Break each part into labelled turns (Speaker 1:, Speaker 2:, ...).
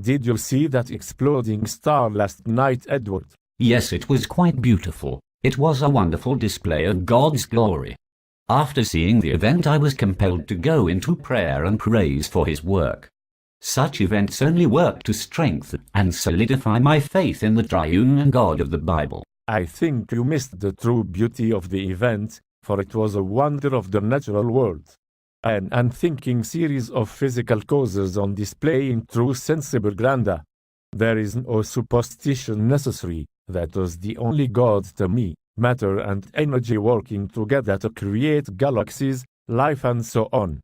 Speaker 1: Did you see that exploding star last night, Edward?
Speaker 2: Yes, it was quite beautiful. It was a wonderful display of God's glory. After seeing the event, I was compelled to go into prayer and praise for His work. Such events only work to strengthen and solidify my faith in the triune God of the Bible.
Speaker 1: I think you missed the true beauty of the event, for it was a wonder of the natural world. An unthinking series of physical causes on display in true sensible grandeur. There is no supposition necessary. That was the only God to me, matter and energy working together to create galaxies, life and so on.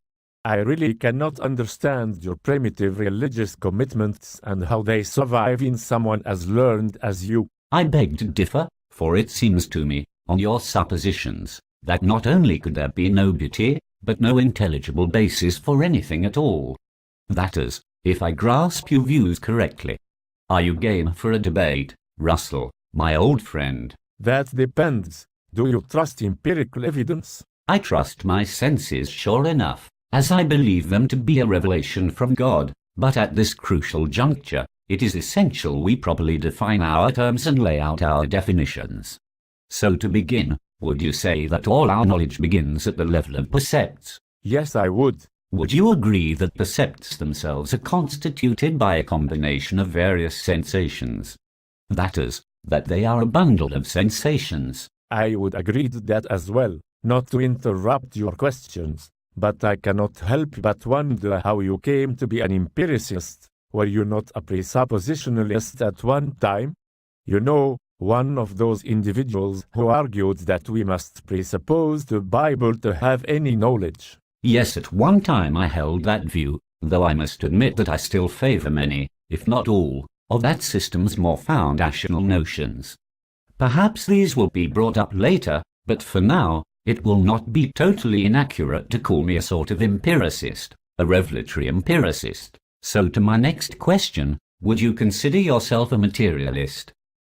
Speaker 1: I really cannot understand your primitive religious commitments and how they survive in someone as learned as you.
Speaker 2: I beg to differ, for it seems to me, on your suppositions, that not only could there be no beauty, but no intelligible basis for anything at all. That is, if I grasp your views correctly. Are you game for a debate, Russell, my old friend?
Speaker 1: That depends. Do you trust empirical evidence?
Speaker 2: I trust my senses, sure enough, as I believe them to be a revelation from God, but at this crucial juncture, it is essential we properly define our terms and lay out our definitions. So to begin, would you say that all our knowledge begins at the level of percepts?
Speaker 1: Yes, I would.
Speaker 2: Would you agree that percepts themselves are constituted by a combination of various sensations? That is, that they are a bundle of sensations.
Speaker 1: I would agree to that as well, not to interrupt your questions, but I cannot help but wonder how you came to be an empiricist. Were you not a presuppositionalist at one time? You know, one of those individuals who argued that we must presuppose the Bible to have any knowledge.
Speaker 2: Yes, at one time I held that view, though I must admit that I still favor many, if not all, of that system's more foundational notions. Perhaps these will be brought up later, but for now, it will not be totally inaccurate to call me a sort of empiricist, a revelatory empiricist. So to my next question, would you consider yourself a materialist?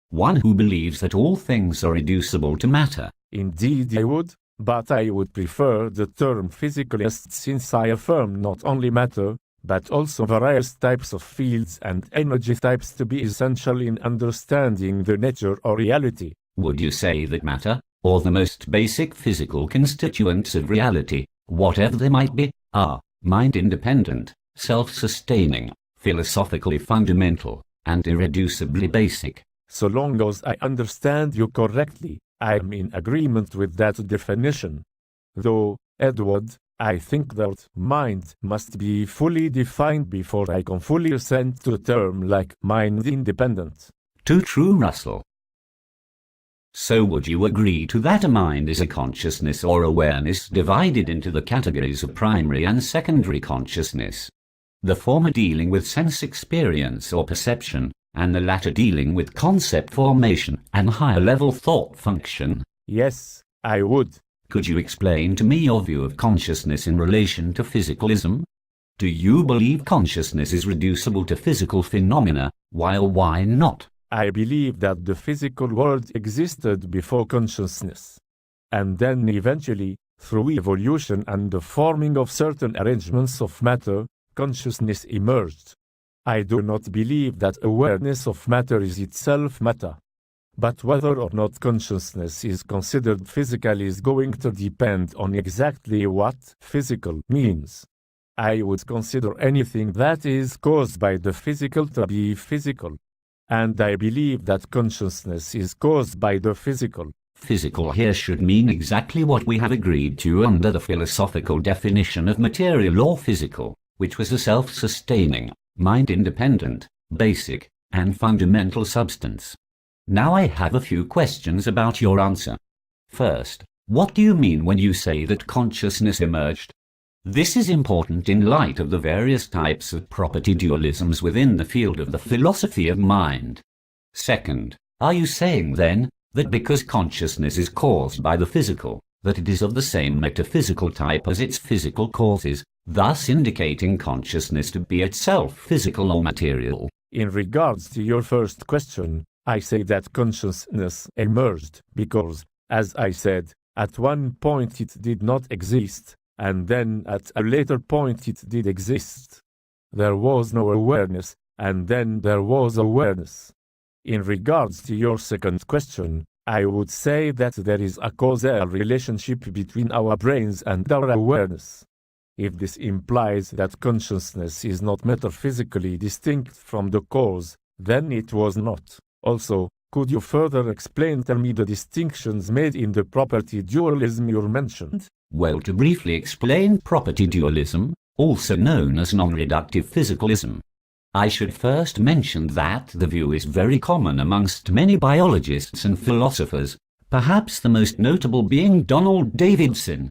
Speaker 2: One who believes that all things are reducible to matter?
Speaker 1: Indeed I would, but I would prefer the term physicalist, since I affirm not only matter, but also various types of fields and energy types to be essential in understanding the nature or reality.
Speaker 2: Would you say that matter, or the most basic physical constituents of reality, whatever they might be, are mind-independent, self-sustaining, philosophically fundamental, and irreducibly basic?
Speaker 1: So long as I understand you correctly, I am in agreement with that definition. Though, Edward, I think that mind must be fully defined before I can fully assent to a term like mind-independent.
Speaker 2: Too true, Russell. So would you agree to that a mind is a consciousness or awareness divided into the categories of primary and secondary consciousness? The former dealing with sense experience or perception, and the latter dealing with concept formation and higher-level thought function?
Speaker 1: Yes, I would.
Speaker 2: Could you explain to me your view of consciousness in relation to physicalism? Do you believe consciousness is reducible to physical phenomena, while why not?
Speaker 1: I believe that the physical world existed before consciousness, and then eventually, through evolution and the forming of certain arrangements of matter, consciousness emerged. I do not believe that awareness of matter is itself matter. But whether or not consciousness is considered physical is going to depend on exactly what physical means. I would consider anything that is caused by the physical to be physical. And I believe that consciousness is caused by the physical.
Speaker 2: Physical here should mean exactly what we have agreed to under the philosophical definition of material or physical, which was a self-sustaining, mind-independent, basic, and fundamental substance. Now I have a few questions about your answer. First, what do you mean when you say that consciousness emerged? This is important in light of the various types of property dualisms within the field of the philosophy of mind. Second, are you saying then that because consciousness is caused by the physical, that it is of the same metaphysical type as its physical causes, thus indicating consciousness to be itself physical or material?
Speaker 1: In regards to your first question, I say that consciousness emerged because, as I said, at one point it did not exist, and then at a later point it did exist. There was no awareness, and then there was awareness. In regards to your second question, I would say that there is a causal relationship between our brains and our awareness. If this implies that consciousness is not metaphysically distinct from the cause, then it was not. Also, could you further explain to me the distinctions made in the property dualism you mentioned?
Speaker 2: Well, to briefly explain property dualism, also known as non-reductive physicalism, I should first mention that the view is very common amongst many biologists and philosophers, perhaps the most notable being Donald Davidson.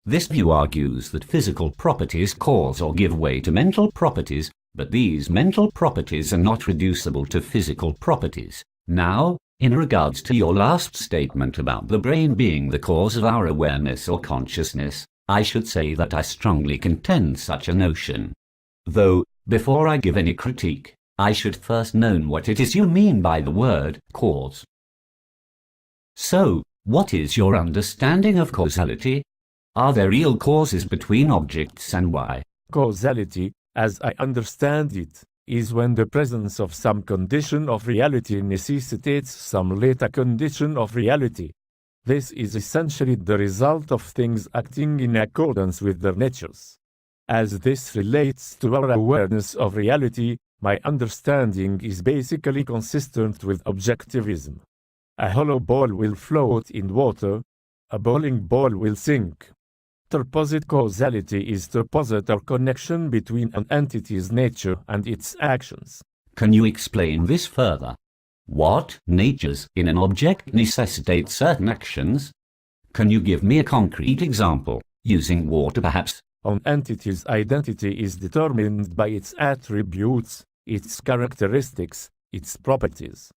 Speaker 2: This view argues that physical properties cause or give way to mental properties, but these mental properties are not reducible to physical properties. Now, in regards to your last statement about the brain being the cause of our awareness or consciousness, I should say that I strongly contend such a notion. Though, before I give any critique, I should first know what it is you mean by the word cause. So, what is your understanding of causality? Are there real causes between objects, and why?
Speaker 1: Causality, as I understand it, is when the presence of some condition of reality necessitates some later condition of reality. This is essentially the result of things acting in accordance with their natures. As this relates to our awareness of reality, my understanding is basically consistent with objectivism. A hollow ball will float in water, a bowling ball will sink. To posit causality is to posit a connection between an entity's nature and its actions.
Speaker 2: Can you explain this further? What natures in an object necessitate certain actions? Can you give me a concrete example, using water perhaps?
Speaker 1: An entity's identity is determined by its attributes, its characteristics, its properties.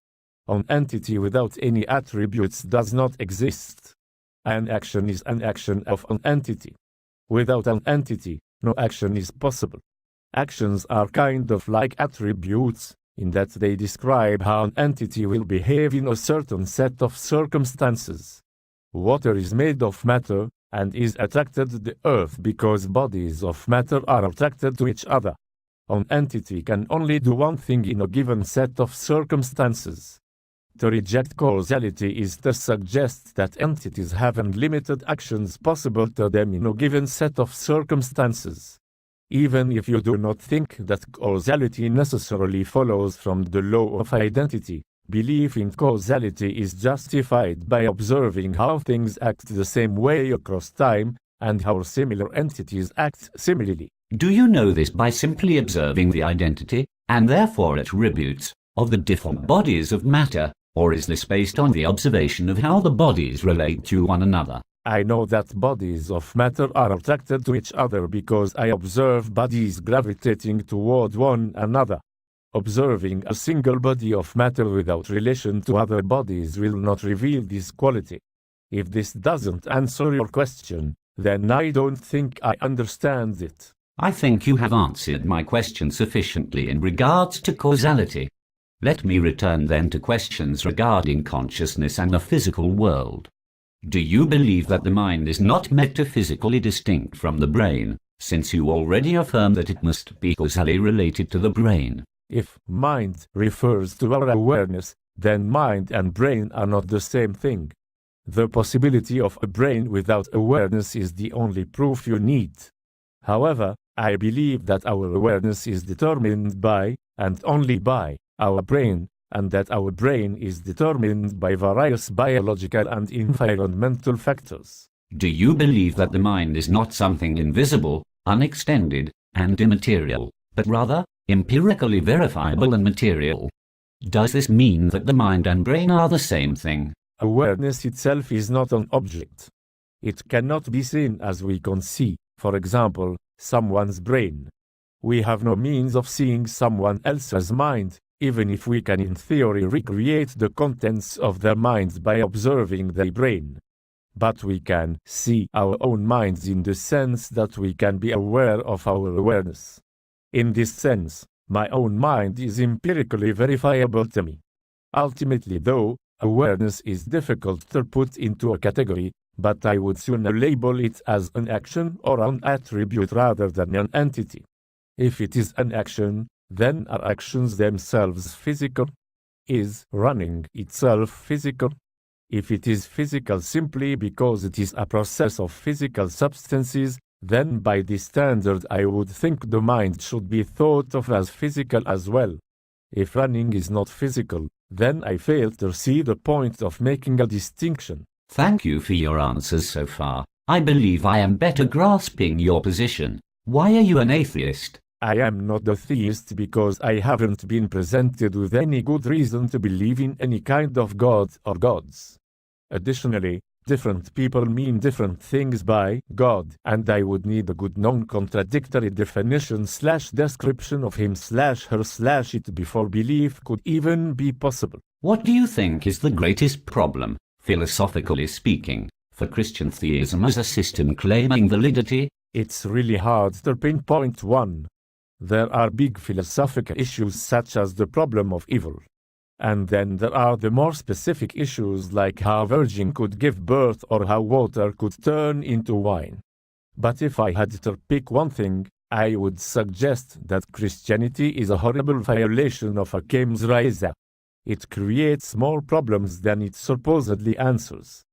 Speaker 1: An entity without any attributes does not exist. An action is an action of an entity. Without an entity, no action is possible. Actions are kind of like attributes, in that they describe how an entity will behave in a certain set of circumstances. Water is made of matter, and is attracted to the earth because bodies of matter are attracted to each other. An entity can only do one thing in a given set of circumstances. To reject causality is to suggest that entities have unlimited actions possible to them in a given set of circumstances. Even if you do not think that causality necessarily follows from the law of identity, belief in causality is justified by observing how things act the same way across time, and how similar entities act similarly.
Speaker 2: Do you know this by simply observing the identity, and therefore attributes, of the different bodies of matter, or is this based on the observation of how the bodies relate to one another?
Speaker 1: I know that bodies of matter are attracted to each other because I observe bodies gravitating toward one another. Observing a single body of matter without relation to other bodies will not reveal this quality. If this doesn't answer your question, then I don't think I understand it.
Speaker 2: I think you have answered my question sufficiently in regards to causality. Let me return then to questions regarding consciousness and the physical world. Do you believe that the mind is not metaphysically distinct from the brain, since you already affirm that it must be causally related to the brain?
Speaker 1: If mind refers to our awareness, then mind and brain are not the same thing. The possibility of a brain without awareness is the only proof you need. However, I believe that our awareness is determined by, and only by, our brain, and that our brain is determined by various biological and environmental factors.
Speaker 2: Do you believe that the mind is not something invisible, unextended, and immaterial, but rather empirically verifiable and material? Does this mean that the mind and brain are the same thing?
Speaker 1: Awareness itself is not an object. It cannot be seen as we can see, for example, someone's brain. We have no means of seeing someone else's mind, even if we can in theory recreate the contents of their minds by observing their brain. But we can see our own minds in the sense that we can be aware of our awareness. In this sense, my own mind is empirically verifiable to me. Ultimately, though, awareness is difficult to put into a category, but I would sooner label it as an action or an attribute rather than an entity. If it is an action, then are actions themselves physical? Is running itself physical? If it is physical simply because it is a process of physical substances, then by this standard I would think the mind should be thought of as physical as well. If running is not physical, then I fail to see the point of making a distinction.
Speaker 2: Thank you for your answers so far. I believe I am better grasping your position. Why are you an atheist?
Speaker 1: I am not a theist because I haven't been presented with any good reason to believe in any kind of God or gods. Additionally, different people mean different things by God, and I would need a good non-contradictory definition/description of him/her/it before belief could even be possible.
Speaker 2: What do you think is the greatest problem, philosophically speaking, for Christian theism as a system claiming validity?
Speaker 1: It's really hard to pinpoint one. There are big philosophical issues such as the problem of evil. And then there are the more specific issues like how a virgin could give birth or how water could turn into wine. But if I had to pick one thing, I would suggest that Christianity is a horrible violation of Hakim's Raisa. It creates more problems than it supposedly answers.